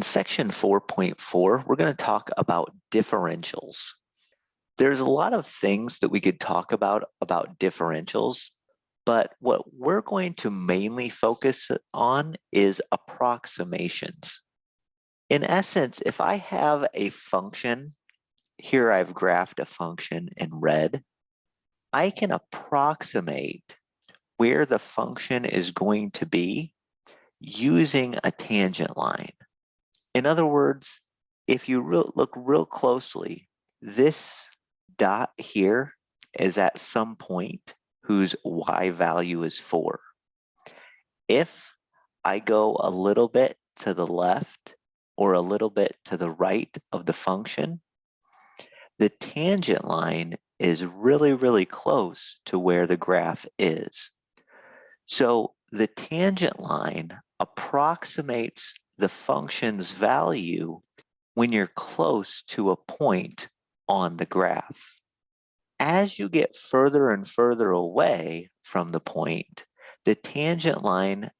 section 4.4, we're going to talk about differentials. There's a lot of things that we could talk about differentials, but what we're going to mainly focus on is approximations. In essence, if I have a function, here I've graphed a function in red, I can approximate where the function is going to be using a tangent line. In other words, if you look real closely, this dot here is at some point whose y value is 4. If I go a little bit to the left or a little bit to the right of the function, the tangent line is really close to where the graph is. So the tangent line approximates the function's value when you're close to a point on the graph. As you get further and further away from the point, the tangent line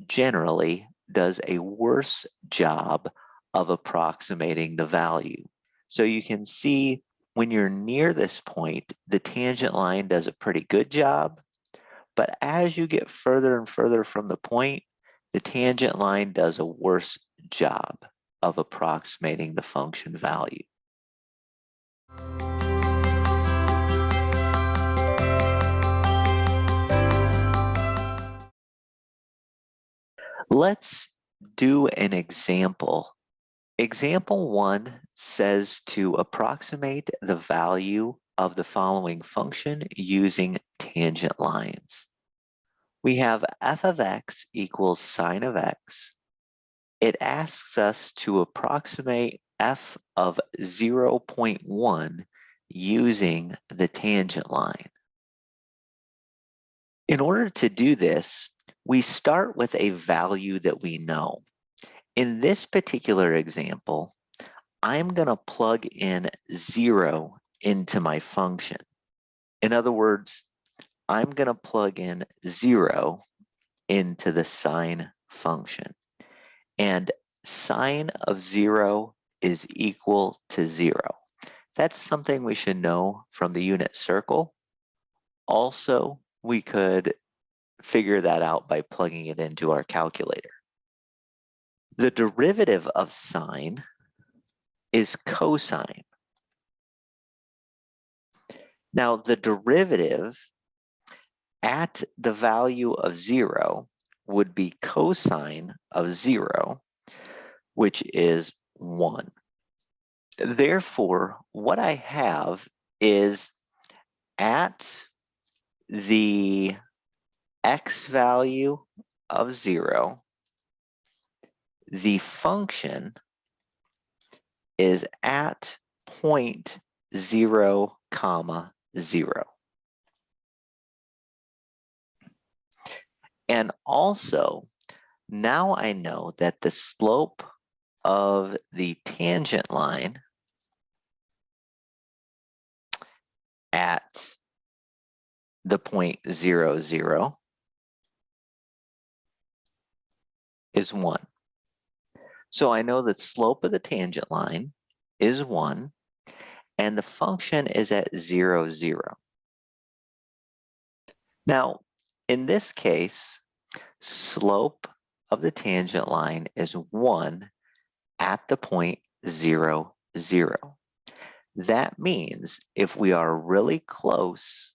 generally does a worse job of approximating the value. So you can see when you're near this point, the tangent line does a pretty good job, but as you get further and further from the point, the tangent line does a worse job of approximating the function value. Let's do an example. Example 1 says to approximate the value of the following function using tangent lines. We have f of x equals sine of x. It asks us to approximate f of 0.1 using the tangent line. In order to do this, we start with a value that we know. In this particular example, I'm going to plug in 0 into my function. In other words, I'm going to plug in 0 into the sine function. And sine of 0 is equal to 0. That's something we should know from the unit circle. Also, we could figure that out by plugging it into our calculator. The derivative of sine is cosine. Now, the derivative at the value of 0 would be cosine of 0, which is 1. Therefore, what I have is at the x value of 0, the function is at 0.0, 0. And also, now I know that the slope of the tangent line at the point 0, 0 is 1. So I know that slope of the tangent line is 1, and the function is at 0, 0. Now, in this case, slope of the tangent line is 1 at the point 0, 0. That means if we are really close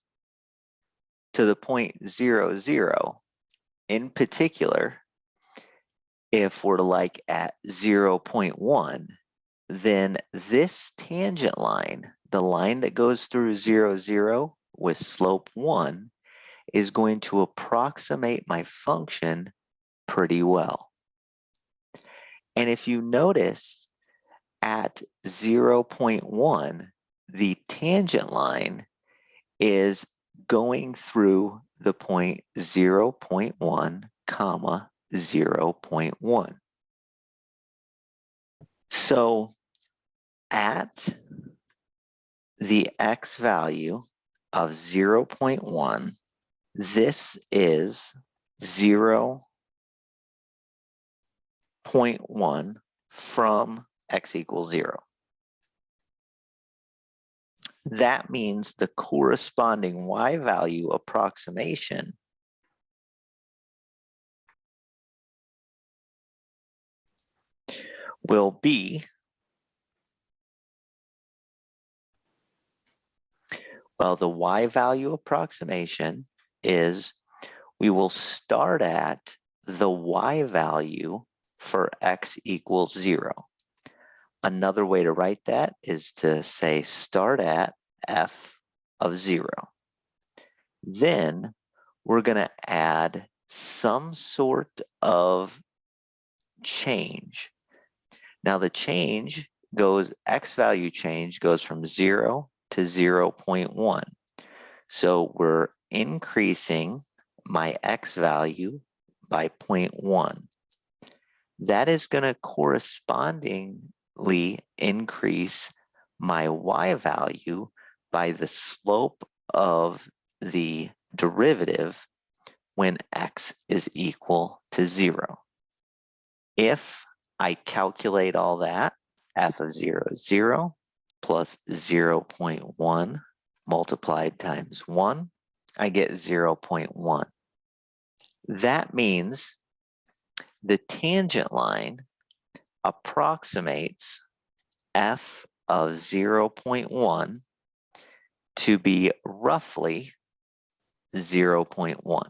to the point 0, 0, in particular, if we're like at 0.1, then this tangent line, the line that goes through 0, 0 with slope 1, is going to approximate my function pretty well. And if you notice, at 0.1, the tangent line is going through the point 0.1, 0.1. So at the x value of 0.1, this is 0.1 from x equals 0. That means the corresponding y value approximation will be, well, the y value approximation is we will start at the y value for x equals 0. Another way to write that is to say start at f of 0. Then we're going to add some sort of change. Now the change goes, x value change goes from 0 to 0.1. So we're increasing my x value by 0.1. That is going to correspondingly increase my y value by the slope of the derivative when x is equal to 0. If I calculate all that, f of 0 is 0 plus 0.1 multiplied times 1, I get 0.1. That means the tangent line approximates f of 0.1 to be roughly 0.1.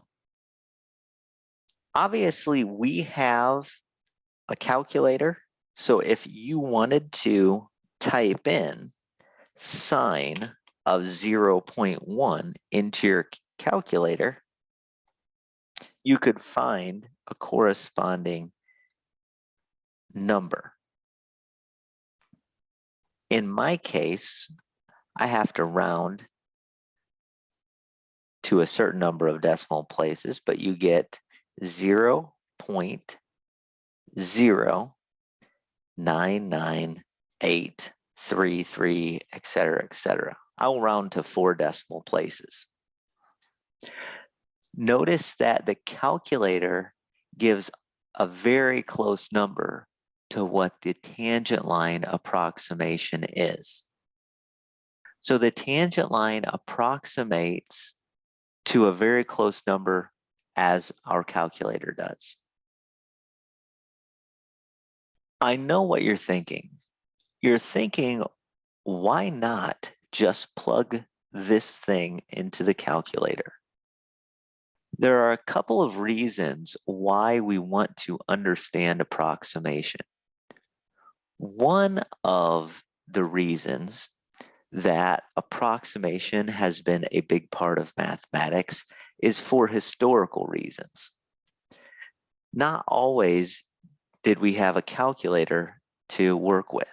Obviously, we have a calculator, so if you wanted to type in sine of 0.1 into your calculator, you could find a corresponding number. In my case, I have to round to a certain number of decimal places, but you get 0.0998833, etc., etc. I'll round to 4 decimal places. Notice that the calculator gives a very close number to what the tangent line approximation is. So the tangent line approximates to a very close number as our calculator does. I know what you're thinking. You're thinking, why not just plug this thing into the calculator? There are a couple of reasons why we want to understand approximation. One of the reasons that approximation has been a big part of mathematics is for historical reasons. Not always did we have a calculator to work with.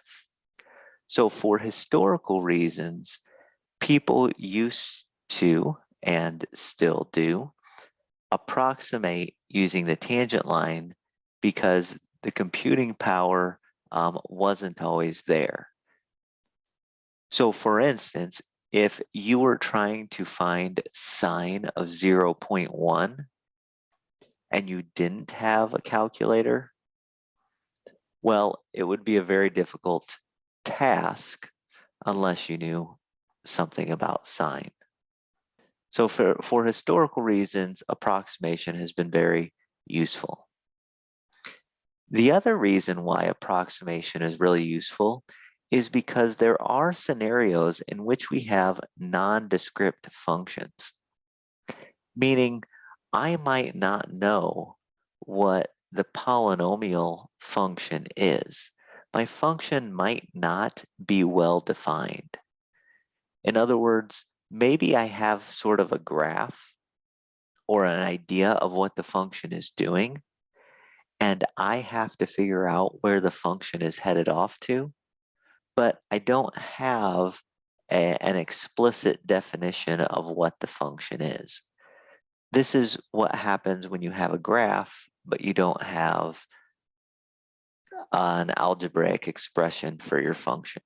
So for historical reasons, people used to, and still do, approximate using the tangent line because the computing power wasn't always there. So for instance, if you were trying to find sine of 0.1 and you didn't have a calculator, well, it would be a very difficult task unless you knew something about sine. So for historical reasons, approximation has been very useful. The other reason why approximation is really useful is because there are scenarios in which we have nondescript functions, meaning I might not know what the polynomial function is. My function might not be well defined. In other words, maybe I have sort of a graph or an idea of what the function is doing, and I have to figure out where the function is headed off to, but I don't have an explicit definition of what the function is. This is what happens when you have a graph, but you don't have an algebraic expression for your function.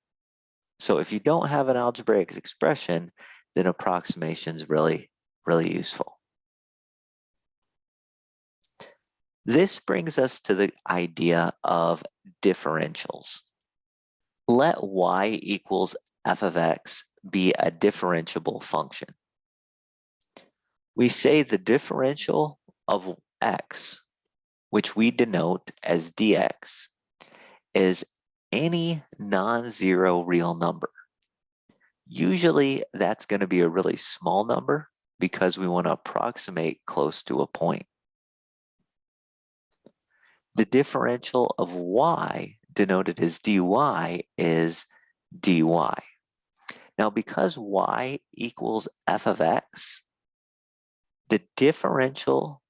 So if you don't have an algebraic expression, then approximation is really, really useful. This brings us to the idea of differentials. Let y equals f of x be a differentiable function. We say the differential of x, which we denote as dx, is any non-zero real number. Usually that's going to be a really small number because we want to approximate close to a point. The differential of y, denoted as dy, is dy. Now, because y equals f of x, the differential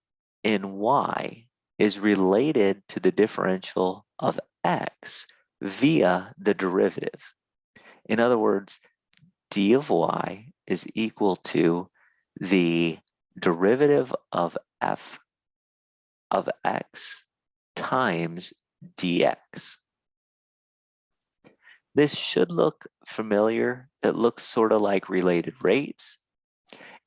in y is related to the differential of x via the derivative. In other words, d of y is equal to the derivative of f of x times dx. This should look familiar. It looks sort of like related rates.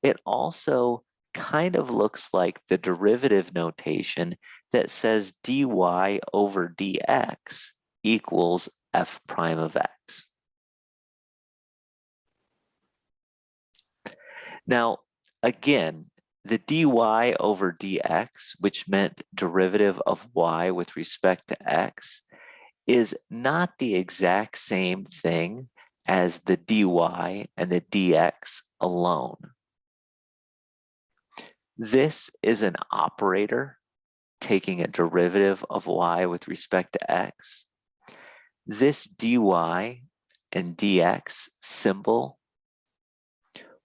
It also kind of looks like the derivative notation that says dy over dx equals f prime of x. Now, again, the dy over dx, which meant derivative of y with respect to x, is not the exact same thing as the dy and the dx alone. This is an operator taking a derivative of y with respect to x. This dy and dx symbol,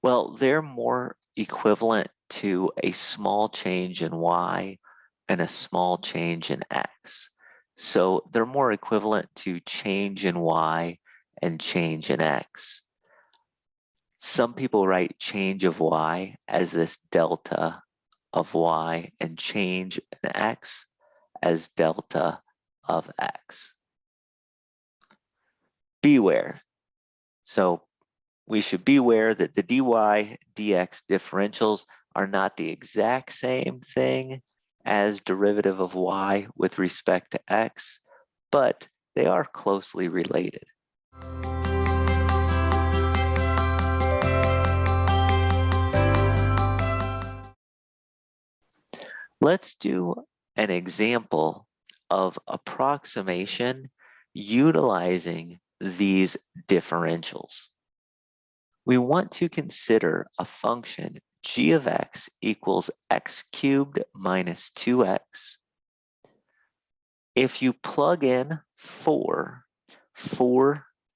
well, they're more equivalent to a small change in y and a small change in x. So they're more equivalent to change in y and change in x. Some people write change of y as this delta of y and change in x as delta of x. Beware. So we should beware that the dy dx differentials are not the exact same thing as derivative of y with respect to x, but they are closely related. Let's do an example of approximation utilizing these differentials. We want to consider a function g of x equals x cubed minus 2x. If you plug in 4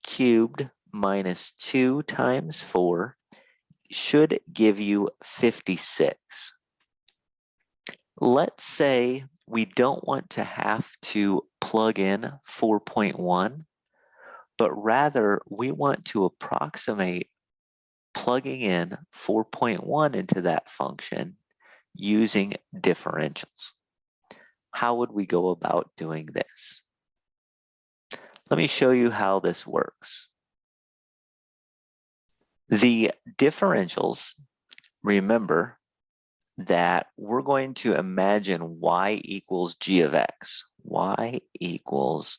cubed minus 2 times 4 should give you 56. Let's say we don't want to have to plug in 4.1, but rather we want to approximate plugging in 4.1 into that function using differentials. How would we go about doing this? Let me show you how this works. The differentials, remember that we're going to imagine y equals g of x. Y equals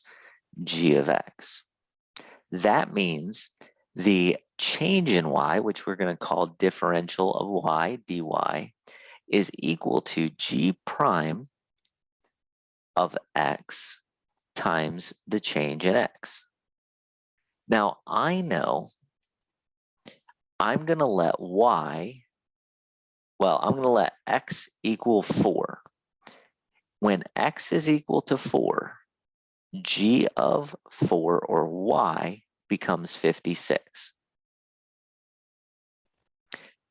g of x. That means the change in y, which we're going to call differential of y, dy, is equal to g prime of x times the change in x. Now, I know I'm going to let I'm going to let x equal 4. When x is equal to 4, g of 4, or y, becomes 56.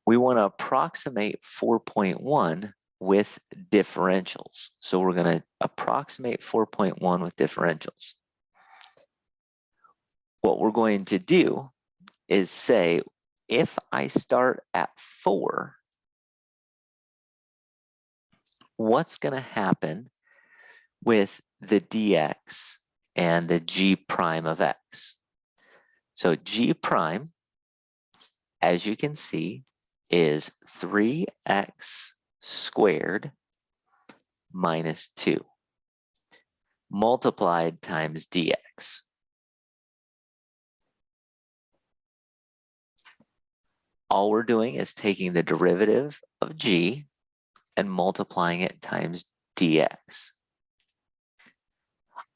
We want to approximate 4.1 with differentials. So we're going to approximate 4.1 with differentials. What we're going to do is say, if I start at 4, what's going to happen with the dx and the g prime of x? So g prime, as you can see, is 3x squared minus 2 multiplied times dx. All we're doing is taking the derivative of g and multiplying it times dx.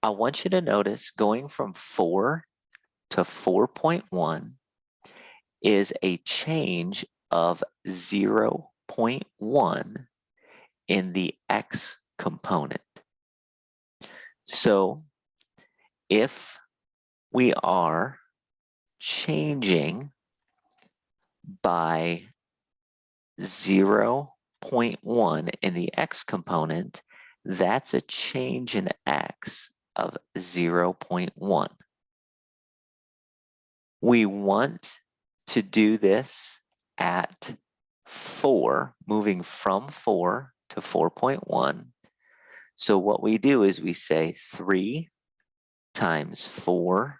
I want you to notice going from 4 to 4.1 is a change of 0.1 in the x component. So if we are changing by 0.1 in the x component, that's a change in x of 0.1. We want to do this at 4, moving from 4 to 4.1. So what we do is we say 3 times 4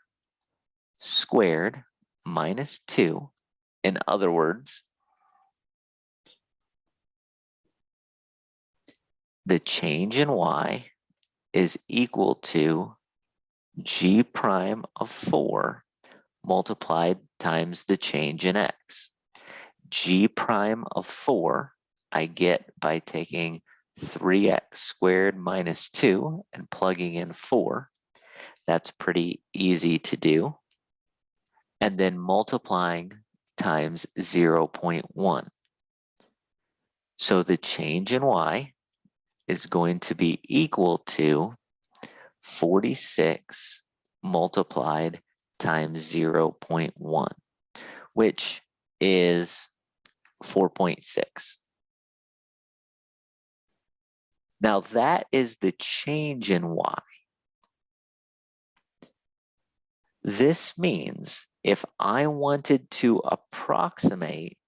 squared minus 2. In other words, the change in y is equal to g prime of 4 multiplied times the change in x. G prime of 4 I get by taking 3x squared minus 2 and plugging in 4. That's pretty easy to do. And then multiplying times 0.1. So the change in y is going to be equal to 46 multiplied times 0.1, which is 4.6. Now that is the change in y. This means if I wanted to approximate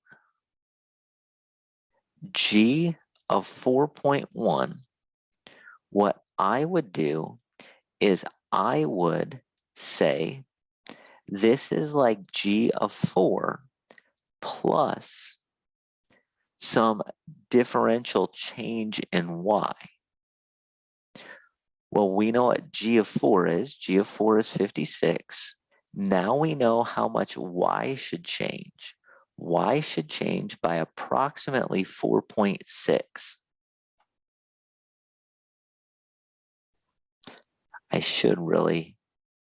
g of 4.1, what I would do is I would say this is like g of 4 plus some differential change in y. Well, we know what g of 4 is. G of 4 is 56. Now we know how much y should change. Y should change by approximately 4.6. I should really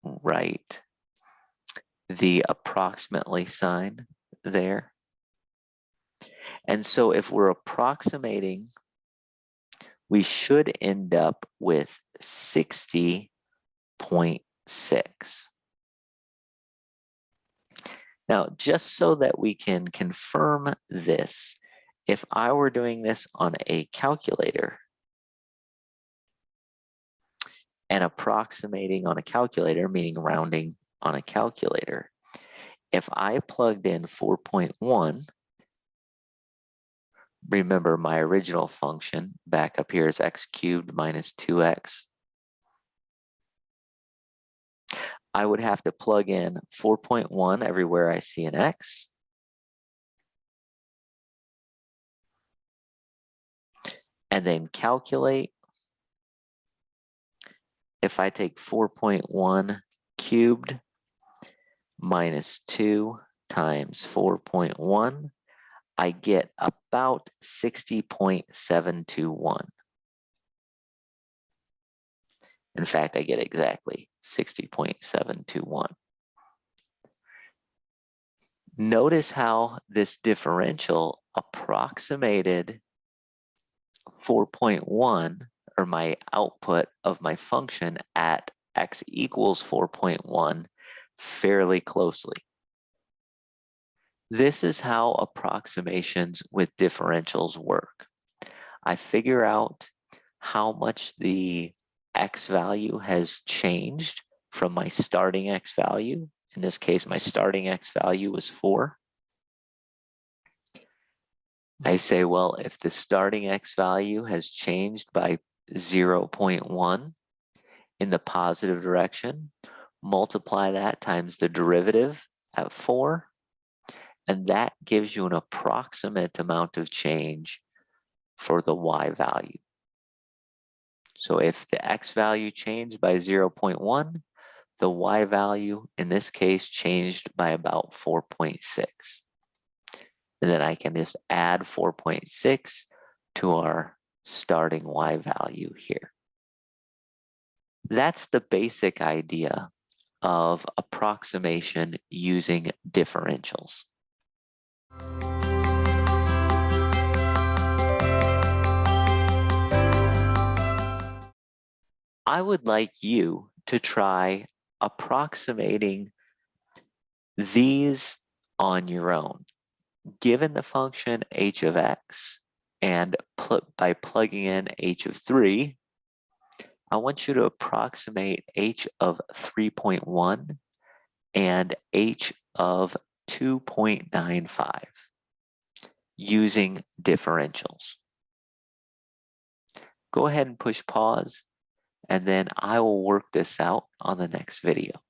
write the approximately sign there. And so if we're approximating, we should end up with 60.6. Now, just so that we can confirm this, if I were doing this on a calculator and approximating on a calculator, meaning rounding on a calculator, if I plugged in 4.1, remember my original function back up here is x cubed minus 2x. I would have to plug in 4.1 everywhere I see an x. And then calculate. If I take 4.1 cubed minus 2 times 4.1, I get about 60.721. In fact, I get exactly 60.721. Notice how this differential approximated 4.1, or my output of my function at x equals 4.1, fairly closely. This is how approximations with differentials work. I figure out how much the x value has changed from my starting x value. In this case, my starting x value was 4. I say, well, if the starting x value has changed by 0.1 in the positive direction, multiply that times the derivative at 4, and that gives you an approximate amount of change for the y value. So if the x value changed by 0.1, the y value in this case changed by about 4.6. And then I can just add 4.6 to our starting y value here. That's the basic idea of approximation using differentials. I would like you to try approximating these on your own. Given the function h of x, and by plugging in h of 3, I want you to approximate h of 3.1 and h of 2.95 using differentials. Go ahead and push pause, and then I will work this out on the next video.